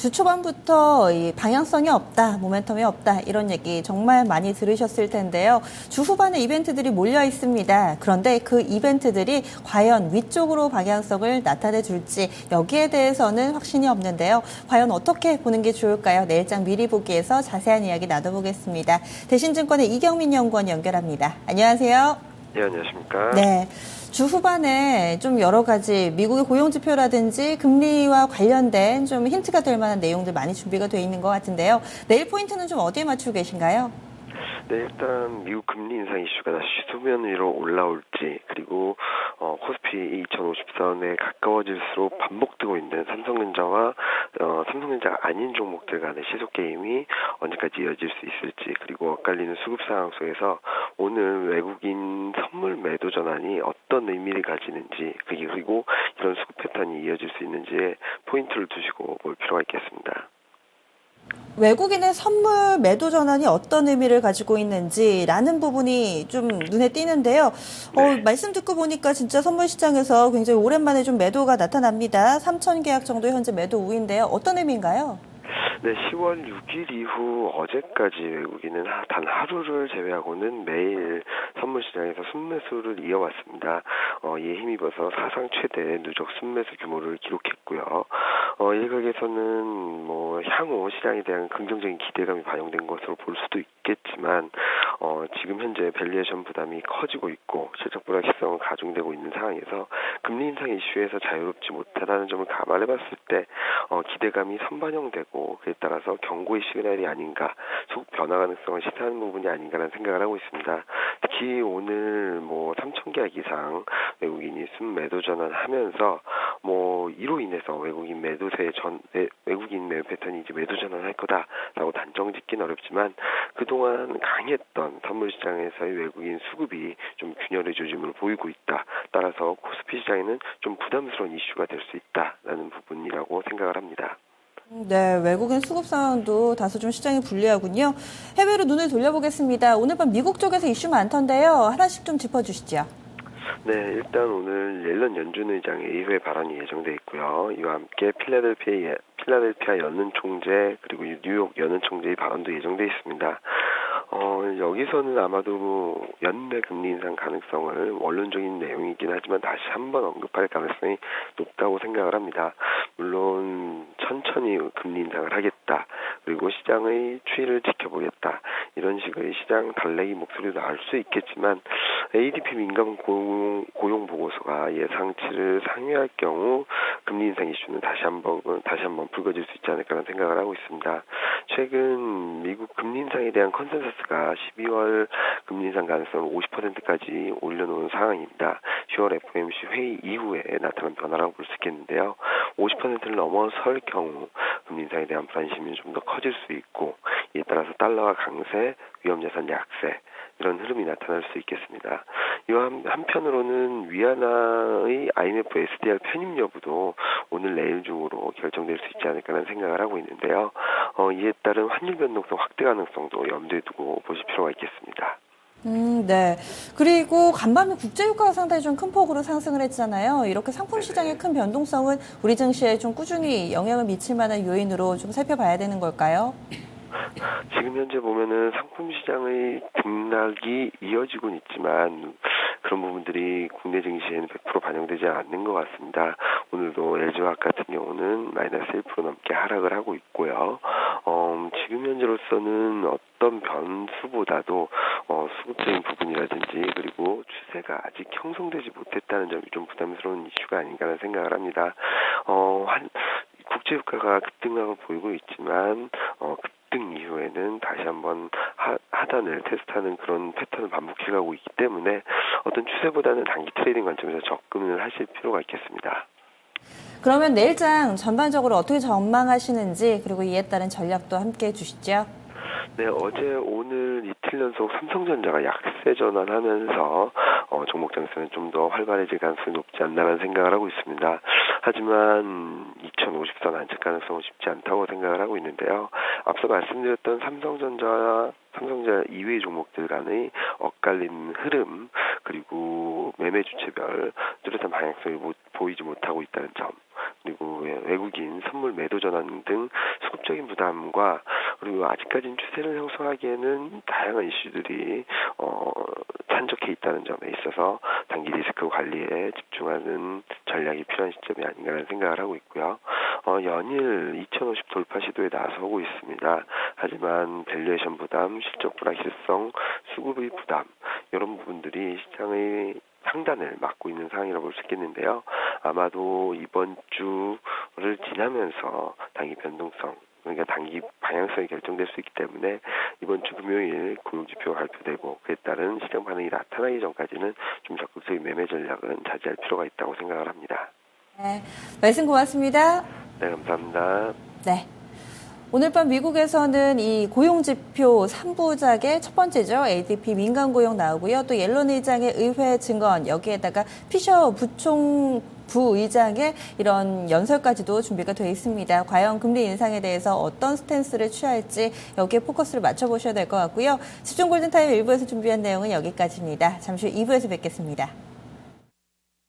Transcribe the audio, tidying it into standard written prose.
주 초반부터 이 방향성이 없다, 모멘텀이 없다 이런 얘기 정말 많이 들으셨을 텐데요. 주 후반에 이벤트들이 몰려 있습니다. 그런데 그 이벤트들이 과연 위쪽으로 방향성을 나타내 줄지 여기에 대해서는 확신이 없는데요. 과연 어떻게 보는 게 좋을까요? 내일장 미리 보기에서 자세한 이야기 나눠보겠습니다. 대신증권의 이경민 연구원 연결합니다. 안녕하세요. 네, 안녕하십니까? 네. 주 후반에 좀 여러 가지 미국의 고용지표라든지 금리와 관련된 좀 힌트가 될 만한 내용들 많이 준비가 되어 있는 것 같은데요. 내일 포인트는 좀 어디에 맞추고 계신가요? 네, 일단 미국 금리 인상 이슈가 다시 수면 위로 올라올지, 그리고 코스피 2050선에 가까워질수록 반복되고 있는 삼성전자와 삼성전자가 아닌 종목들 간의 시속 게임이 언제까지 이어질 수 있을지, 그리고 엇갈리는 수급 상황 속에서 오늘 외국인 선물 매도 전환이 어떤 의미를 가지는지, 그리고 이런 수급 패턴이 이어질 수 있는지에 포인트를 두시고 볼 필요가 있겠습니다. 외국인의 선물 매도 전환이 어떤 의미를 가지고 있는지라는 부분이 좀 눈에 띄는데요. 말씀 듣고 보니까 진짜 선물 시장에서 굉장히 오랜만에 좀 매도가 나타납니다. 3천 계약 정도 현재 매도 우인데요. 어떤 의미인가요? 네, 10월 6일 이후 어제까지 외국인은 단 하루를 제외하고는 매일 선물 시장에서 순매수를 이어왔습니다. 이에 힘입어서 사상 최대 누적 순매수 규모를 기록했고요. 일각에서는 향후 시장에 대한 긍정적인 기대감이 반영된 것으로 볼 수도 있겠지만, 지금 현재 밸류에이션 부담이 커지고 있고 실적 불확실성은 가중되고 있는 상황에서 금리 인상 이슈에서 자유롭지 못하다는 점을 감안해봤을 때 기대감이 선반영되고, 그에 따라서 경고의 시그널이 아닌가, 소급 변화 가능성을 시사하는 부분이 아닌가라는 생각을 하고 있습니다. 특히 오늘 3천 계약 이상 외국인이 순매도 전환하면서 이로 인해서 외국인 매도 패턴이 이제 매도 전환할 거다라고 단정 짓기는 어렵지만, 그동안 강했던 선물 시장에서의 외국인 수급이 좀 균열의 조짐을 보이고 있다. 따라서 코스피 시장에는 좀 부담스러운 이슈가 될 수 있다라는 부분이라고 생각을 합니다. 네, 외국인 수급 상황도 다소 좀 시장이 불리하군요. 해외로 눈을 돌려보겠습니다. 오늘 밤 미국 쪽에서 이슈 많던데요. 하나씩 좀 짚어주시죠. 네, 일단 오늘 옐런 연준 의장의 의회 발언이 예정돼 있고요. 이와 함께 필라델피아 연은 총재, 그리고 뉴욕 연은 총재의 발언도 예정돼 있습니다. 여기서는 아마도 연내 금리 인상 가능성을 원론적인 내용이긴 하지만 다시 한번 언급할 가능성이 높다고 생각을 합니다. 물론 천천히 금리 인상을 하겠다, 그리고 시장의 추이를 지켜보겠다, 이런 식의 시장 달래기 목소리도 나올 수 있겠지만, ADP 민감 고용 보고서가 예상치를 상회할 경우 금리 인상 이슈는 다시 한번 불거질 수 있지 않을까라는 생각을 하고 있습니다. 최근 미국 금리 인상에 대한 컨센서스가 12월 금리 인상 가능성을 50%까지 올려놓은 상황입니다. 10월 FOMC 회의 이후에 나타난 변화라고 볼 수 있겠는데요. 50%를 넘어설 경우 금리 인상에 대한 불안심이 좀 더 커질 수 있고, 이에 따라서 달러와 강세, 위험자산 약세, 이런 흐름이 나타날 수 있겠습니다. 이와 한편으로는 위안화의 IMF SDR 편입 여부도 오늘 내일 중으로 결정될 수 있지 않을까라는 생각을 하고 있는데요. 이에 따른 환율 변동성 확대 가능성도 염두에 두고 보실 필요가 있겠습니다. 네. 그리고 간밤에 국제유가가 상당히 좀 큰 폭으로 상승을 했잖아요. 이렇게 상품 시장의 큰 변동성은 우리 증시에 좀 꾸준히 영향을 미칠 만한 요인으로 좀 살펴봐야 되는 걸까요? 지금 현재 보면은 상품 시장의 등락이 이어지고는 있지만, 그런 부분들이 국내 증시에는 100% 반영되지 않는 것 같습니다. 오늘도 LG화학 같은 경우는 마이너스 1% 넘게 하락을 하고 있고요. 지금 현재로서는 어떤 변수보다도 수급적인 부분이라든지, 그리고 추세가 아직 형성되지 못했다는 점이 좀 부담스러운 이슈가 아닌가라는 생각을 합니다. 국제유가가 급등락을 보이고 있지만, 급등 이후에는 다시 한번 하단을 테스트하는 그런 패턴을 반복해가고 있기 때문에 어떤 추세보다는 단기 트레이딩 관점에서 접근을 하실 필요가 있겠습니다. 그러면 내일장 전반적으로 어떻게 전망하시는지, 그리고 이에 따른 전략도 함께 해주시죠. 네, 어제 오늘 이틀 연속 삼성전자가 약세 전환하면서 종목 장세는 좀 더 활발해질 가능성이 높지 않나라는 생각을 하고 있습니다. 하지만 2050선 안착 가능성은 쉽지 않다고 생각을 하고 있는데요. 앞서 말씀드렸던 삼성전자 이외의 종목들 간의 엇갈린 흐름, 그리고 매매 주체별 뚜렷한 방향성이 보이지 못하고 있다는 점, 그리고 외국인 선물 매도 전환 등 수급적인 부담과 그리고 아직까지는 추세를 형성하기에는 다양한 이슈들이 산적해 있다는 점에 있어서 단기 리스크 관리에 집중하는 전략이 필요한 시점이 아닌가라는 생각을 하고 있고요. 연일 2050 돌파 시도에 나서고 있습니다. 하지만 밸류에이션 부담, 실적 불확실성, 수급의 부담 이런 부분들이 시장의 상단을 막고 있는 상황이라고 볼 수 있겠는데요. 아마도 이번 주를 지나면서 단기 변동성, 그러니까 단기 방향성이 결정될 수 있기 때문에 이번 주 금요일 고용지표가 발표되고 그에 따른 시장 반응이 나타나기 전까지는 좀 적극적인 매매 전략은 자제할 필요가 있다고 생각을 합니다. 네, 말씀 고맙습니다. 네, 감사합니다. 네. 오늘 밤 미국에서는 이 고용지표 3부작의 첫 번째죠. ADP 민간고용 나오고요. 또 옐런 의장의 의회 증언, 여기에다가 피셔 부의장의 이런 연설까지도 준비가 되어 있습니다. 과연 금리 인상에 대해서 어떤 스탠스를 취할지 여기에 포커스를 맞춰보셔야 될 것 같고요. 집중 골든타임 1부에서 준비한 내용은 여기까지입니다. 잠시 후 2부에서 뵙겠습니다.